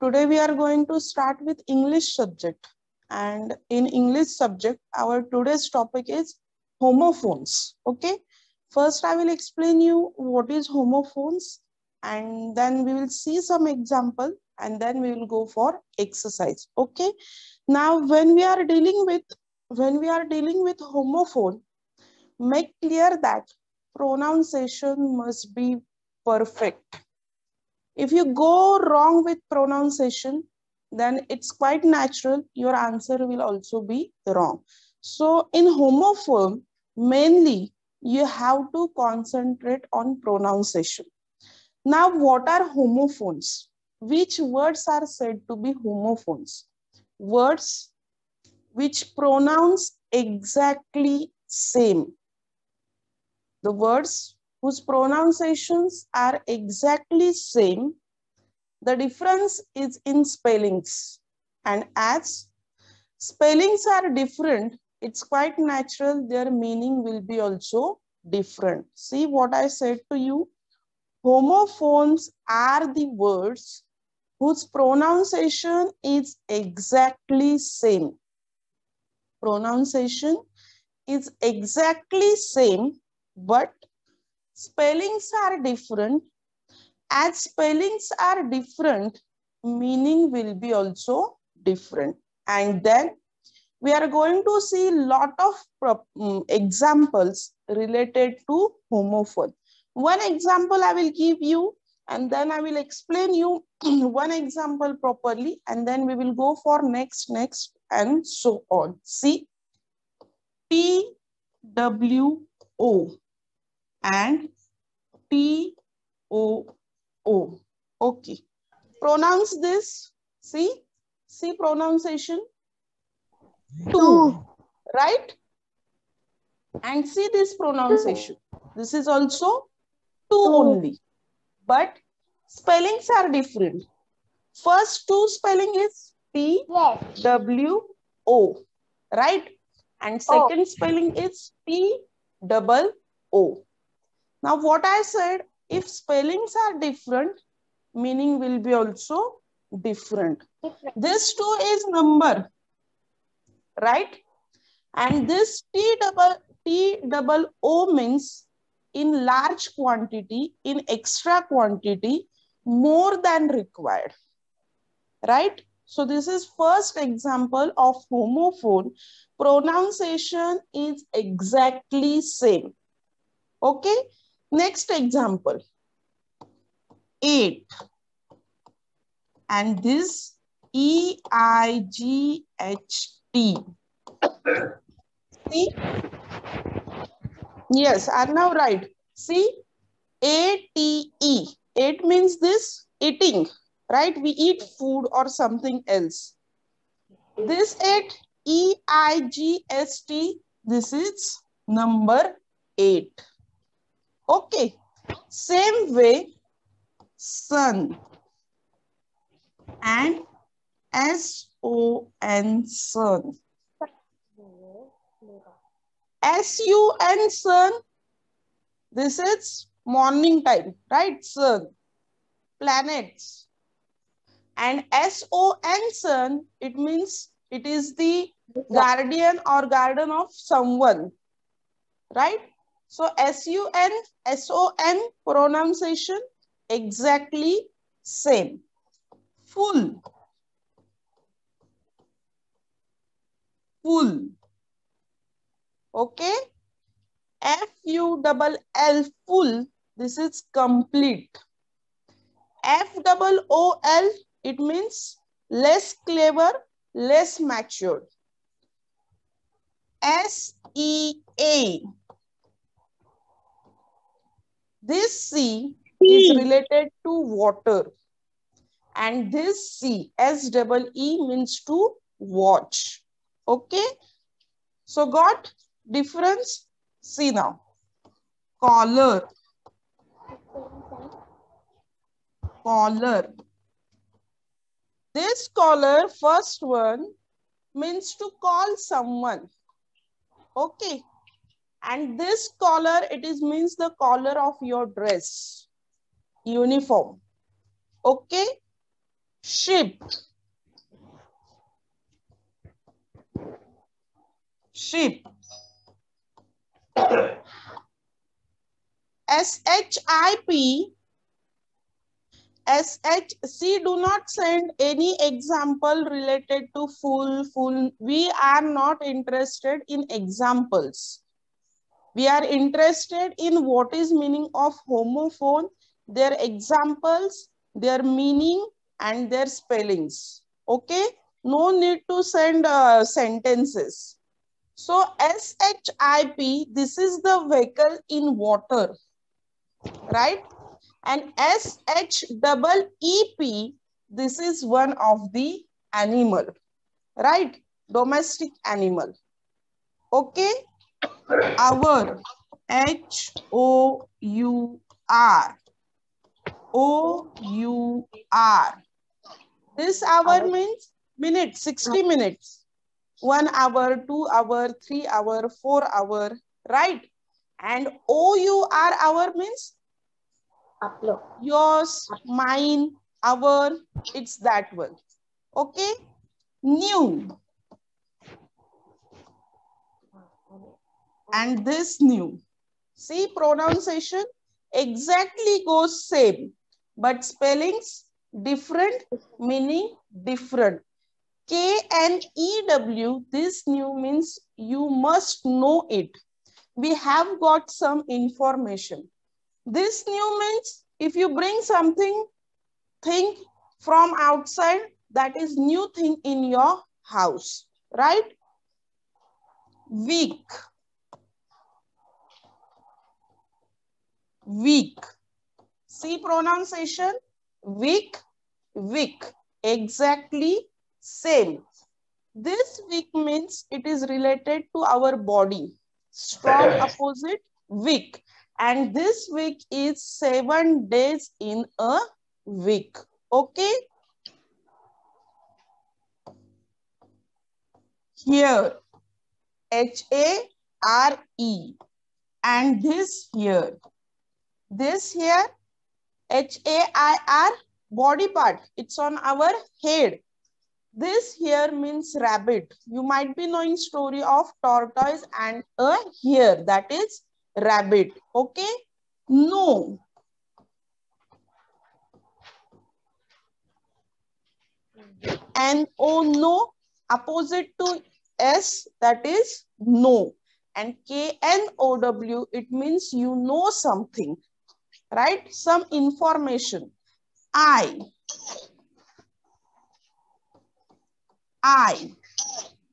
Today we are going to start with English subject. And in English subject, our today's topic is homophones. Okay. First, I will explain you what is homophones, and then we will see some example, and then we will go for exercise. Okay. Now, when we are dealing with homophone, make clear that pronunciation must be perfect. If you go wrong with pronunciation, then it's quite natural your answer will also be wrong. So in homophone, mainly you have to concentrate on pronunciation. Now, what are homophones? Which words are said to be homophones? Words which pronounce exactly same. The words whose pronunciations are exactly same. The difference is in spellings. And as spellings are different, it's quite natural their meaning will be also different. See what I said to you. Homophones are the words whose pronunciation is exactly same. Pronunciation is exactly same, but spellings are different. As spellings are different, meaning will be also different. And then we are going to see lot of examples related to homophone. One example I will give you, and then I will explain you one example properly, and then we will go for next, and so on. See, TWO and TOO. Okay. Pronounce this. See pronunciation. Two. Right? And see this pronunciation. This is also two only. But spellings are different. First two spelling is TWO. Right? And second spelling is TOO. Now what I said, if spellings are different, meaning will be also different. This two is number, right? And this TOO means in large quantity, in extra quantity, more than required, right? So this is first example of homophone. Pronunciation is exactly same. Okay. Next example, 8. And this EIGHT. See? Yes, I'm now right. See? ATE. 8 means this eating, right? We eat food or something else. This 8, EIGST, this is number 8. Okay. Same way, sun and SON, sun. SUN, sun, this is morning time, right? Sun, planets. And SON, sun, it means it is the guardian or garden of someone, right? So SON pronunciation exactly same. Full. Full. Okay. FULL, full, this is complete. FOOL, it means less clever, less mature. SEA, this C is related to water. And this C, SEE, means to watch. Okay. So got difference? See now. Collar. Collar. This collar, first one, means to call someone. Okay. And this collar, it is means the collar of your dress. Uniform. Okay. Ship. Ship. SHIP. See, do not send any example related to full. We are not interested in examples. We are interested in what is meaning of homophone, their examples, their meaning, and their spellings. Okay? No need to send sentences. So SHIP, this is the vehicle in water, right? And SHEEP, this is one of the animal, right? Domestic animal. Okay? Hour, HOUR, OUR. This hour means minutes, 60 minutes. 1 hour, 2 hour, 3 hour, 4 hour, right? And OUR hour means Upload. yours, mine, our, it's that one. Okay? New. And this new. See, pronunciation exactly goes same, but spellings different, meaning different. KNEW, this new means you must know it. We have got some information. This new means if you bring something, thing from outside, that is new thing in your house, right? Week. Week. See pronunciation? Week, week. Exactly same. This week means it is related to our body. Strong opposite, week. And this week is 7 days in a week. Okay? Here, HARE. And this here, HAIR, body part. It's on our head. This here means rabbit. You might be knowing story of tortoise and a hare, that is rabbit. Okay? No. N-O, no. Opposite to S, that is no. And K-N-O-W, it means you know something, right? Some information. I.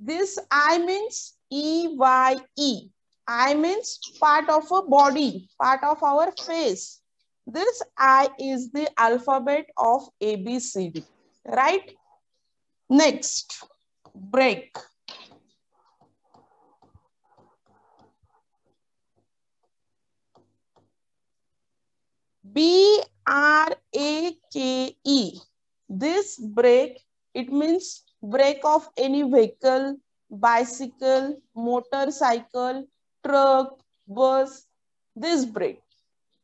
This I means E-Y-E. I means part of a body, part of our face. This I is the alphabet of ABCD, right? Next, break. B-R-A-K-E. This brake, it means brake of any vehicle, bicycle, motorcycle, truck, bus. This brake.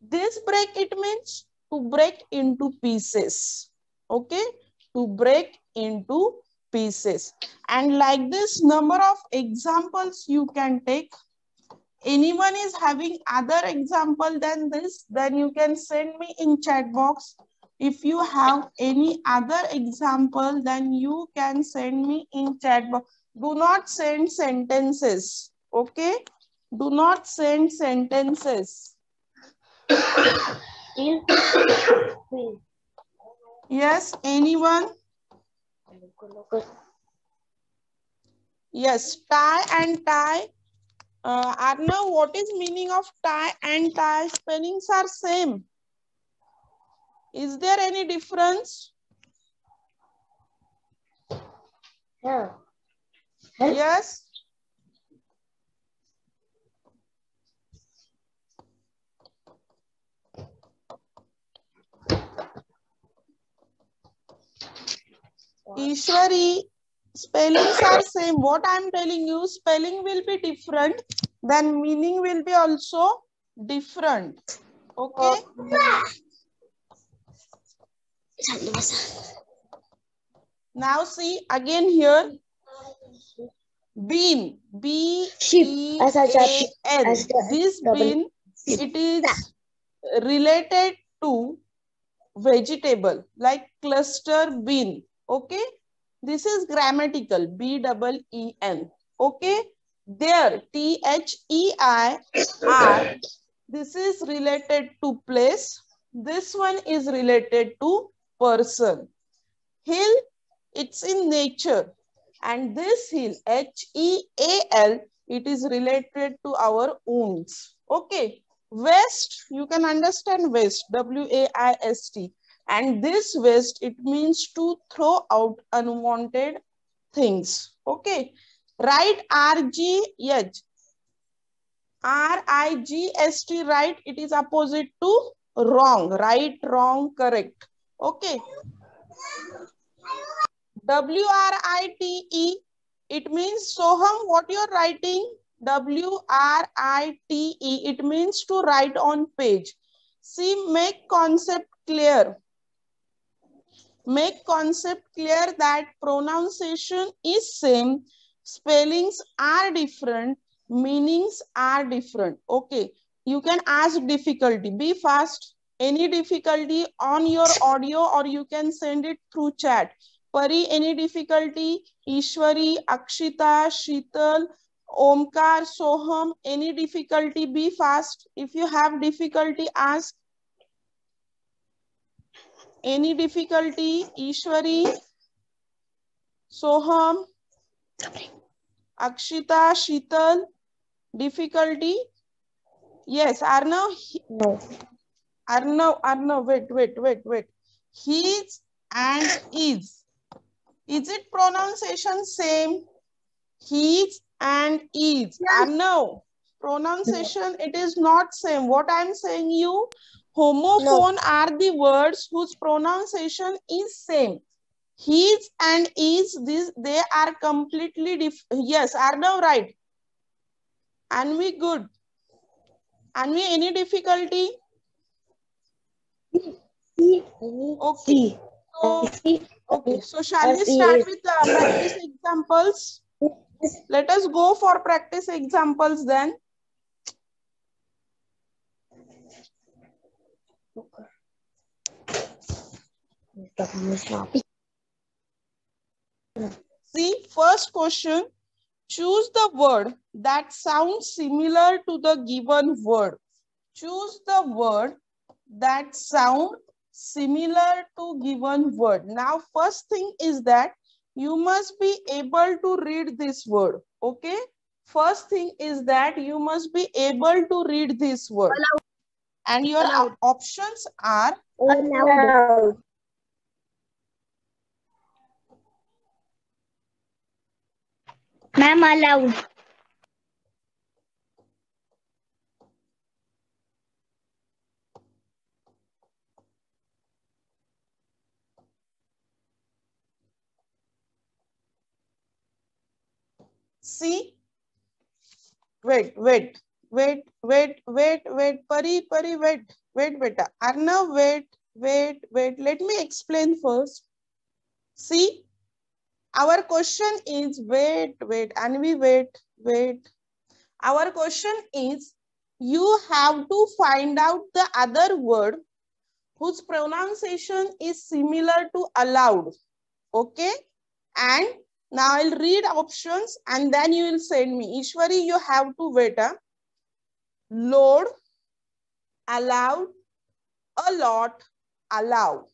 This break, it means to break into pieces. Okay? To break into pieces. And like this, number of examples you can take. Anyone is having other example than this, then you can send me in chat box. If you have any other example, then you can send me in chat box. Do not send sentences. Okay? Do not send sentences. Yes, anyone? Yes, tie and tie. Arnav, what is meaning of tie and tie? Spellings are same. Is there any difference? Yeah. Yes. Ishwari, spellings are same. What I am telling you, spelling will be different, then meaning will be also different. Okay? Now see again here. Bean. B-E-A-N. This bean, it is related to vegetable like cluster bean. Okay. This is grammatical. B-E-E-N. Okay. There. T-H-E-I-R. This is related to place. This one is related to person. Hill, it's in nature. And this hill, H-E-A-L, it is related to our wounds. Okay. Waste, you can understand waste, W-A-I-S-T. And this waste, it means to throw out unwanted things. Okay. Right, R-G-H. R-I-G-S-T, right, it is opposite to wrong. Right, wrong, correct. Okay. W-R-I-T-E, it means Soham, what you're writing? W-R-I-T-E, it means to write on page. See, make concept clear. Make concept clear that pronunciation is same, spellings are different, meanings are different. Okay, you can ask difficulty, be fast. Any difficulty on your audio, or you can send it through chat. Pari, any difficulty? Ishwari, Akshita, Sheetal, Omkar, Soham, any difficulty? Be fast. If you have difficulty, ask. Any difficulty? Ishwari, Soham, Akshita, Sheetal, difficulty? Yes, Arnav? No. Arnav, wait. His and is. Is it pronunciation same? His and is. Arnav, pronunciation, it is not same. What I am saying you, homophone are the words whose pronunciation is same. His and is, this, they are completely different. Yes, Arnav, right. Anvi, good. Anvi, any difficulty? Okay. So shall we start with the practice examples? Let us go for practice examples then. See, first question. Choose the word that sounds similar to the given word. Choose the word that sounds similar to given word. Now, first thing is that you must be able to read this word. Okay. First thing is that you must be able to read this word. Allowed. And your options are Allowed. Ma'am, allowed. See, wait, Pari, wait, beta. Arnav, wait. Let me explain first. See, our question is, wait, Anvi, wait. Our question is, you have to find out the other word whose pronunciation is similar to allowed. Okay? And now I'll read options and then you will send me. Ishwari, you have to wait. Load, allowed, a lot, allow.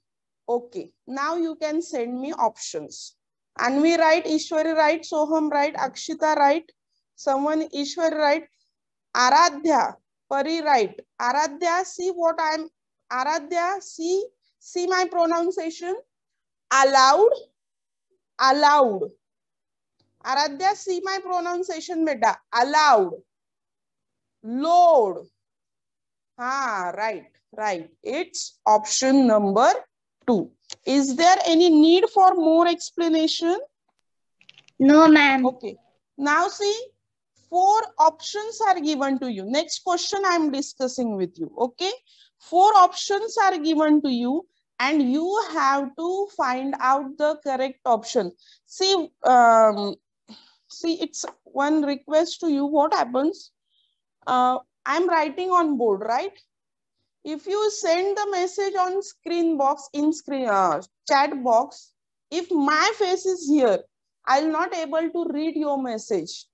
Okay. Now you can send me options. Anvi right, Ishwari right, Soham right, Akshita right, someone Ishwari right, Aradhya, Pari right. Aradhya, see what I'm, Aradhya, see my pronunciation. Allowed. Aradhya, see my pronunciation, beta. Allowed. Load. Right. It's option number 2. Is there any need for more explanation? No, ma'am. Okay. Now see, 4 options are given to you. Next question I am discussing with you. Okay. 4 options are given to you. and you have to find out the correct option. See, it's one request to you. What happens? I'm writing on board, right? If you send the message on screen box in screen chat box, if my face is here, I'll not able to read your message,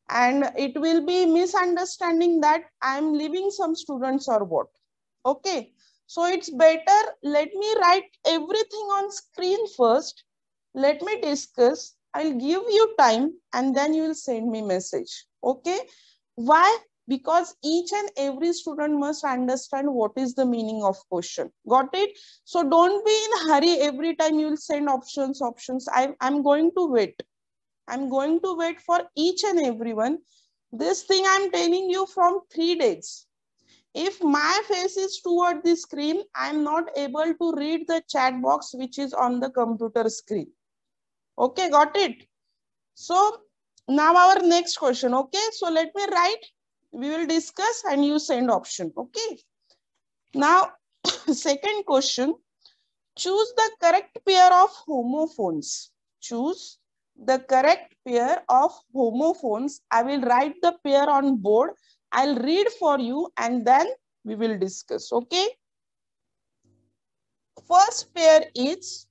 and it will be misunderstanding that I'm leaving some students or what. Okay, so it's better, let me write everything on screen first, let me discuss, I'll give you time, and then you will send me message. Okay, why? Because each and every student must understand what is the meaning of question. Got it? So don't be in hurry every time you will send options. I'm going to wait. I'm going to wait for each and everyone. This thing I'm telling you from 3 days. If my face is toward the screen, I'm not able to read the chat box which is on the computer screen. Okay, got it? So now our next question. Okay, so let me write. We will discuss and you send option. Okay. Now, second question. Choose the correct pair of homophones. Choose the correct pair of homophones. I will write the pair on board. I'll read for you and then we will discuss. Okay. First pair is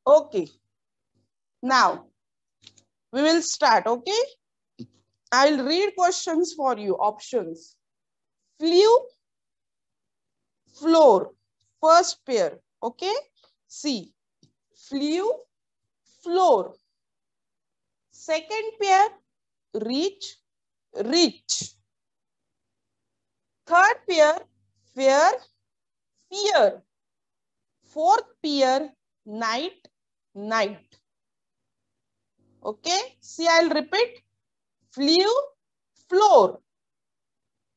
okay. Now we will start. Okay. I'll read questions for you. Options. Flue, floor. First pair. Okay. C. Flue, floor. Second pair. Reach, reach. Third pair. Fear, fear. Fourth pair. Night, night. Okay. See, I'll repeat. Flue, floor.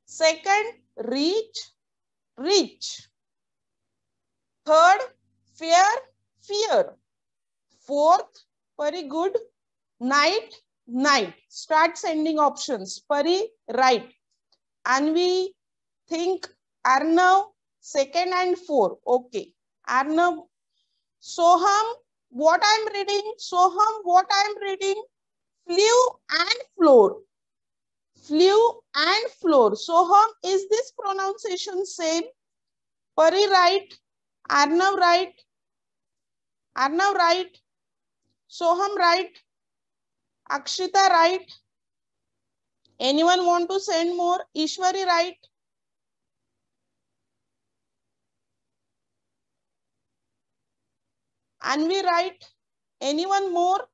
Second, reach, reach. Third, fear, fear. Fourth, very good. Night, night. Start sending options. Pari, right. Anvi, think. Arnav, second and four. Okay. Arnav, Soham, what I'm reading? Soham, what I'm reading? Flue and floor. Flue and floor. Soham, is this pronunciation same? Pari, right. Arnav, right. Arnav, right. Soham, right. Akshita, right. Anyone want to send more? Ishwari, right. Anvi, right. Anyone more?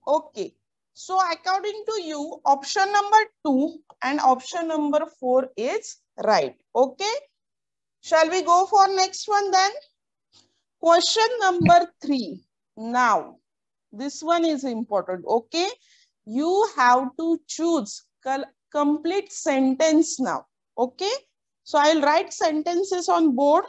Okay. So according to you, option number 2 and option number 4 is right. Okay. Shall we go for next one then? Question number 3. Now, this one is important. Okay. You have to choose complete sentence now. Okay. So I'll write sentences on board.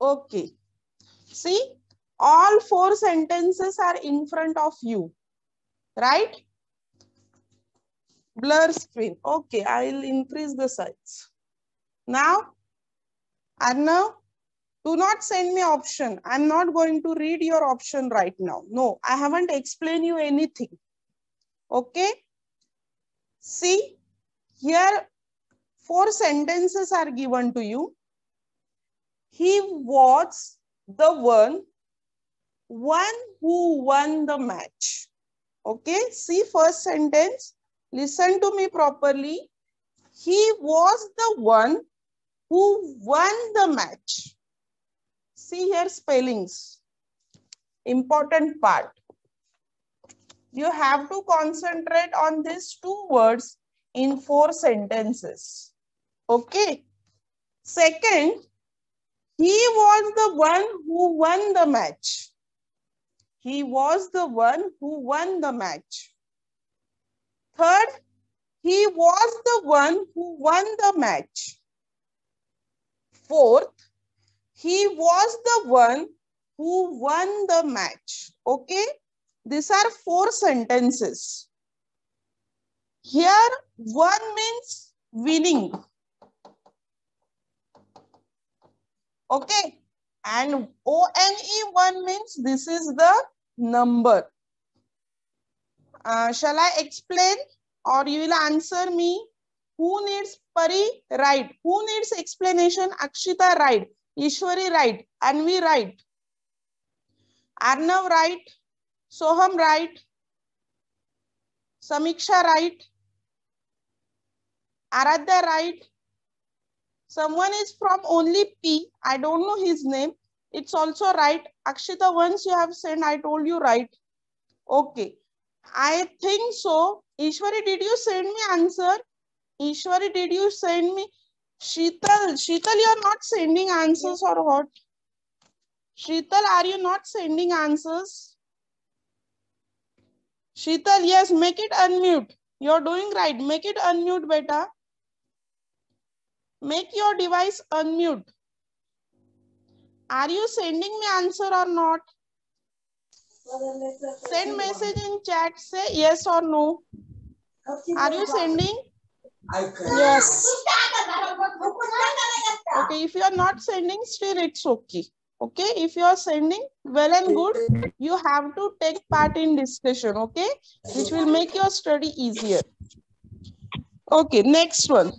Okay. See, all 4 sentences are in front of you, right? Blur screen. Okay, I'll increase the size. Now, Arnav, do not send me option. I'm not going to read your option right now. No, I haven't explained you anything. Okay? See, here 4 sentences are given to you. He was the one who won the match. Okay, see first sentence. Listen to me properly. He was the one who won the match. See here spellings. Important part. You have to concentrate on these 2 words in 4 sentences. Okay. Second, he was the one who won the match. He was the one who won the match. Third, he was the one who won the match. Fourth, he was the one who won the match. Okay, these are 4 sentences. Here, one means winning. Okay, and ONE one means this is the number. Shall I explain or you will answer me? Who needs Pari? Right. Who needs explanation? Akshita, right. Ishwari, right. Anvi, right. Arnav, right. Soham, right. Samiksha, right. Aradhya, right. Someone is from only P. I don't know his name. It's also right. Akshita, once you have sent, I told you right. Okay. I think so. Ishwari, did you send me answer? Ishwari, did you send me? Sheetal, you are not sending answers or what? Sheetal, are you not sending answers? Sheetal, yes, make it unmute. You're doing right. Make it unmute, beta. Make your device unmute. Are you sending me answer or not? Send message in chat. Say yes or no. Are you sending? Yes. Okay, if you are not sending, still it's okay. Okay, if you are sending, well and good, you have to take part in discussion, okay, which will make your study easier. Okay, next one.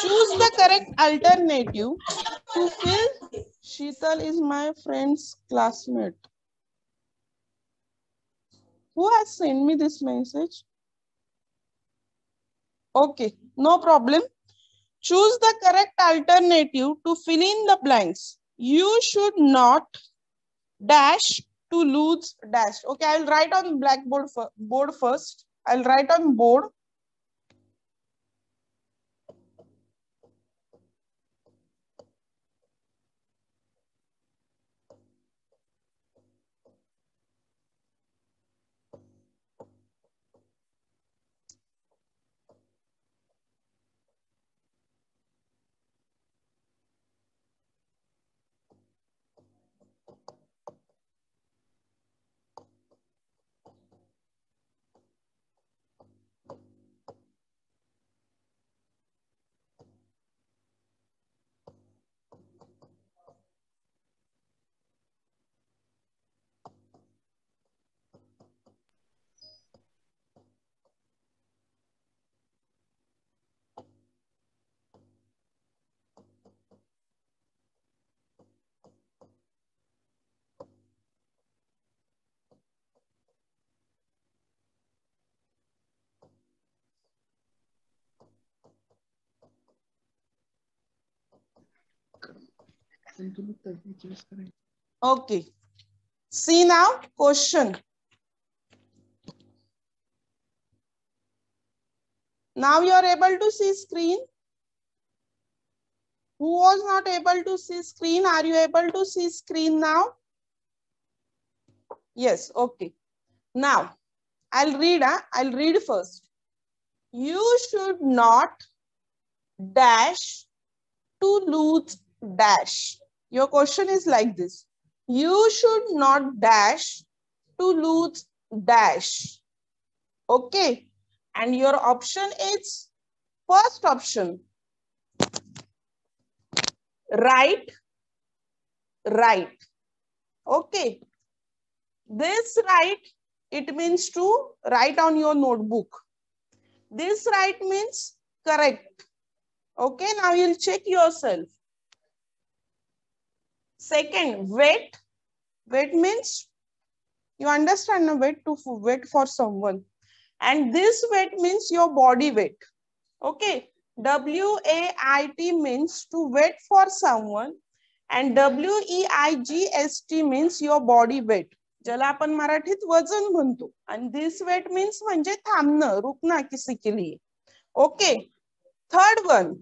Choose the correct alternative to fill. Sheetal is my friend's classmate. Who has sent me this message? Okay, no problem. Choose the correct alternative to fill in the blanks. You should not dash to lose dash. Okay, I'll write on blackboard board first. I'll write on board. Okay. See now, question. Now you are able to see screen. Who was not able to see screen? Are you able to see screen now? Yes, okay. Now, I'll read first. You should not dash to lose dash. Your question is like this. You should not dash to lose dash. Okay. And your option is first option. Right. Right. Okay. This right, it means to write on your notebook. This right means correct. Okay, now you'll check yourself. Second, wait. Wait means you understand no? Wait to wait for someone. And this wait means your body weight. Okay. W-A-I-T means to wait for someone. And W-E-I-G-S-T means your body weight. ज्याला आपण मराठीत वजन म्हणतो. And this weight means म्हणजे थांबणं, रुकना किसी के लिए. Okay. Third one.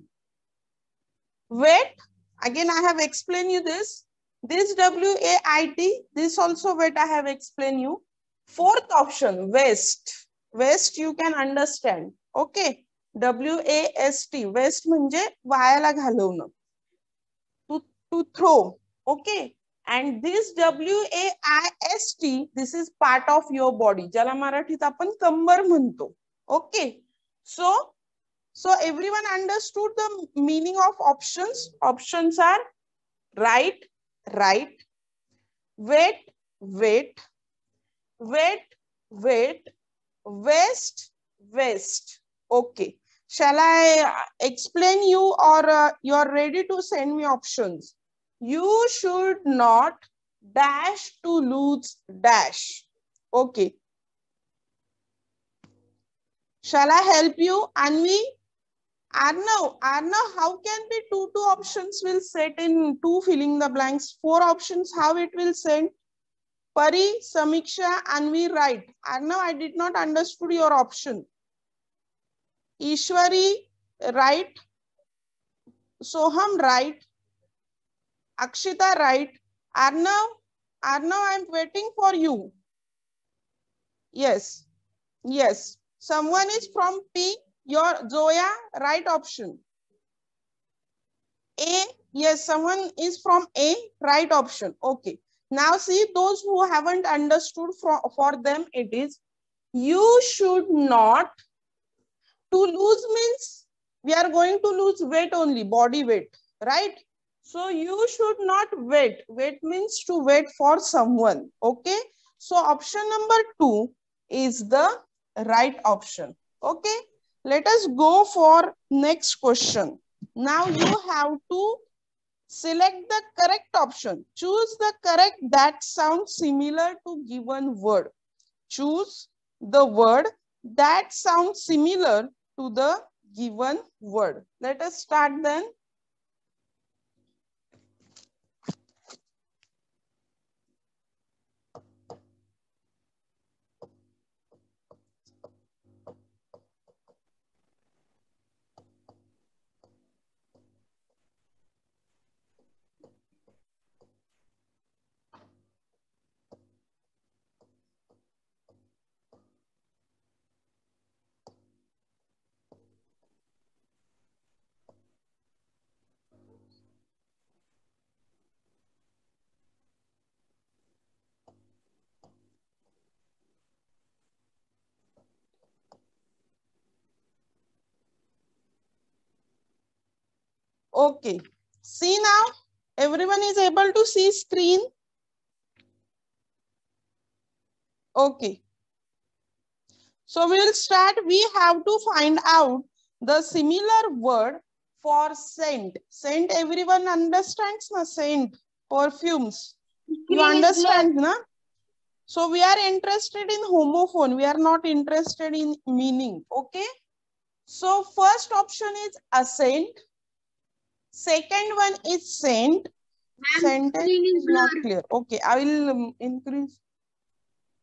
Wait. Again, I have explained you this. This W-A-I-T, this also wait I have explained you. Fourth option, waste. Waste you can understand. Okay. W-A-S-T. Waste म्हणजे वायाला घालवणं. To throw. Okay. And this W-A-I-S-T, this is part of your body. ज्याला मराठीत आपण कंबर म्हणतो. Okay. So everyone understood the meaning of options. Options are right, right, wait, wait, wait, wait, waste, waste. Okay. Shall I explain you or you are ready to send me options? You should not dash to lose dash. Okay. Shall I help you, Anvi? Arnav, how can be two options will set in two filling the blanks? Four options, how it will send? Pari, Samiksha, Anvi, right. Arnav, I did not understood your option. Ishwari, right. Soham, right. Akshita, right. Arnav, I am waiting for you. Yes. Yes. Someone is from P. Your Zoya, right option. A, yes, someone is from A, right option. Okay. Now see those who haven't understood, for them it is, you should not, to lose means we are going to lose weight only, body weight, right? So you should not wait. Wait means to wait for someone. Okay. So option number 2 is the right option. Okay. Let us go for next question. Now you have to select the correct option. Choose the correct that sounds similar to given word. Choose the word that sounds similar to the given word. Let us start then. Okay. See now, everyone is able to see screen. Okay. So we will start. We have to find out the similar word for scent. Scent, everyone understands, na? Scent, perfumes. You understand, na? So we are interested in homophone. We are not interested in meaning. Okay. So first option is accent. Second one is scent. Sentence is not clear. Okay, I will increase.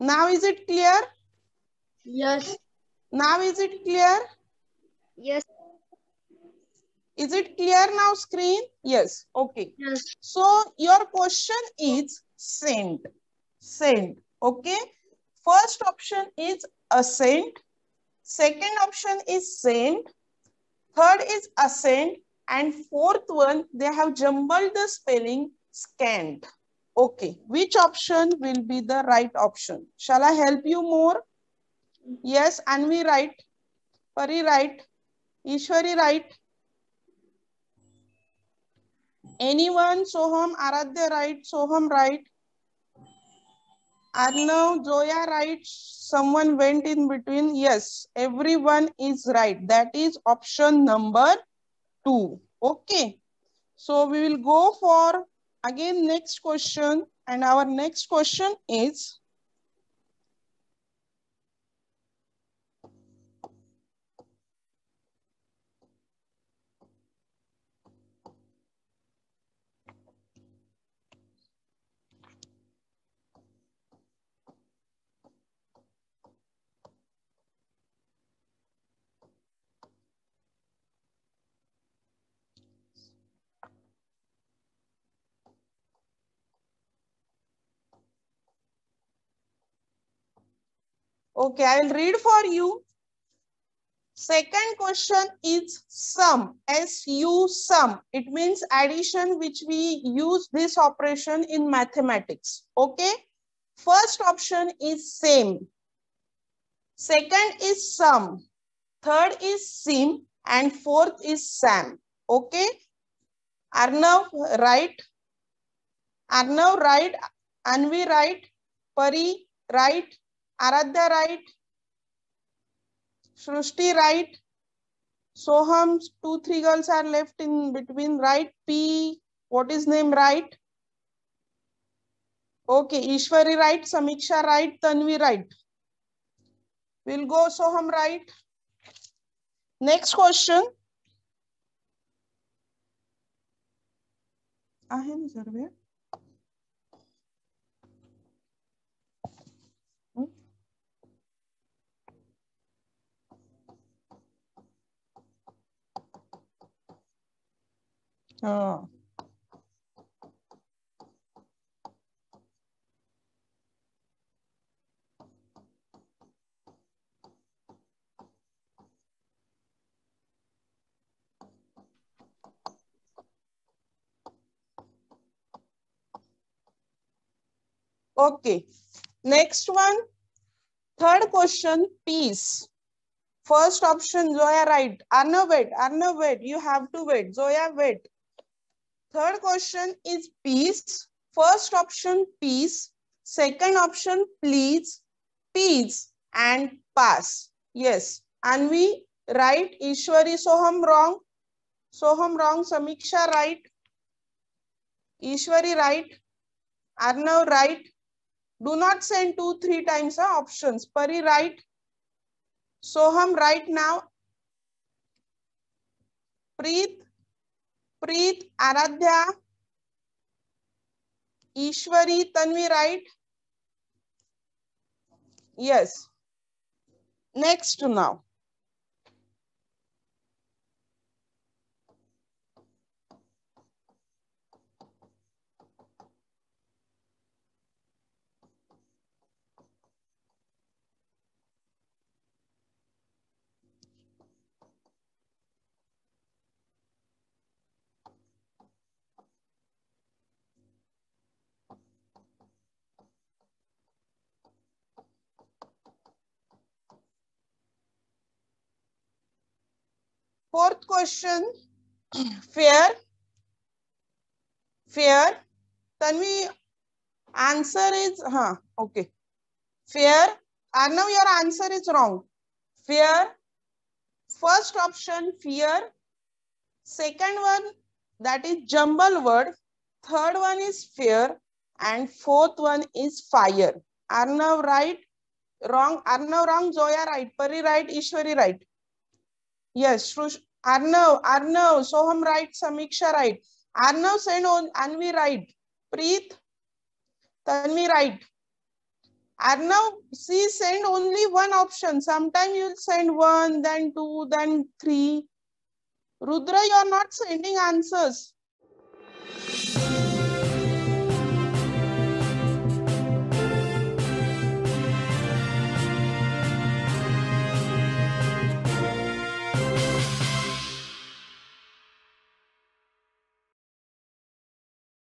Now is it clear? Yes. Now is it clear? Yes. Is it clear now screen? Yes. Okay. Yes. So your question is scent. Scent. Okay. First option is accent. Second option is scent. Third is accent. And fourth one, they have jumbled the spelling scanned. Okay, which option will be the right option? Shall I help you more? Yes, Anvi right, Pari right, Ishwari right. Anyone? Soham, Aradhya right, Soham right. Arnav, Zoya right, someone went in between. Yes, everyone is right. That is option number 2. Okay. So we will go for again next question, and our next question is okay, I will read for you. Second question is sum, S-U sum. It means addition, which we use this operation in mathematics. Okay. First option is same. Second is sum. Third is sim. And fourth is sam. Okay. Arnav, right. Arnav, right. Anvi, right. Pari, right. Aradhya, right. Shrushti, right. Soham, 2, 3 girls are left in between, right? P, what is name, right? Okay, Ishwari, right? Samiksha, right? Tanvi, right? We'll go Soham, right? Next question. Survey. Okay. Next one. Third question, peace. First option, Zoya, right. Arnav, wait. Arnav, wait. You have to wait. Zoya, wait. Third question is peace. First option, peace. Second option, please, peace, and pass. Yes. Anvi, right. Ishwari, Soham, wrong. Soham, wrong. Samiksha, right. Ishwari, right. Arnav, right. Do not send 2, 3 times options. Pari, right. Soham, right now. Preet, Aradhya, Ishwari, Tanvi, right? Yes. Next now. Fourth question, fair. Tanvi, answer is, okay. Fair. Arnav, your answer is wrong. Fair. First option, fear. Second one, that is jumble word. Third one is fear. And fourth one is fire. Arnav, right? Wrong. Arnav, wrong. Zoya, right. Pari, right. Ishwari, right. Yes. Arnav, Soham, right. Samiksha, right. Arnav, send on Anvi, right. Preet, Tanvi, right. Arnav, see, send only one option. Sometimes you'll send 1, then 2, then 3. Rudra, you are not sending answers.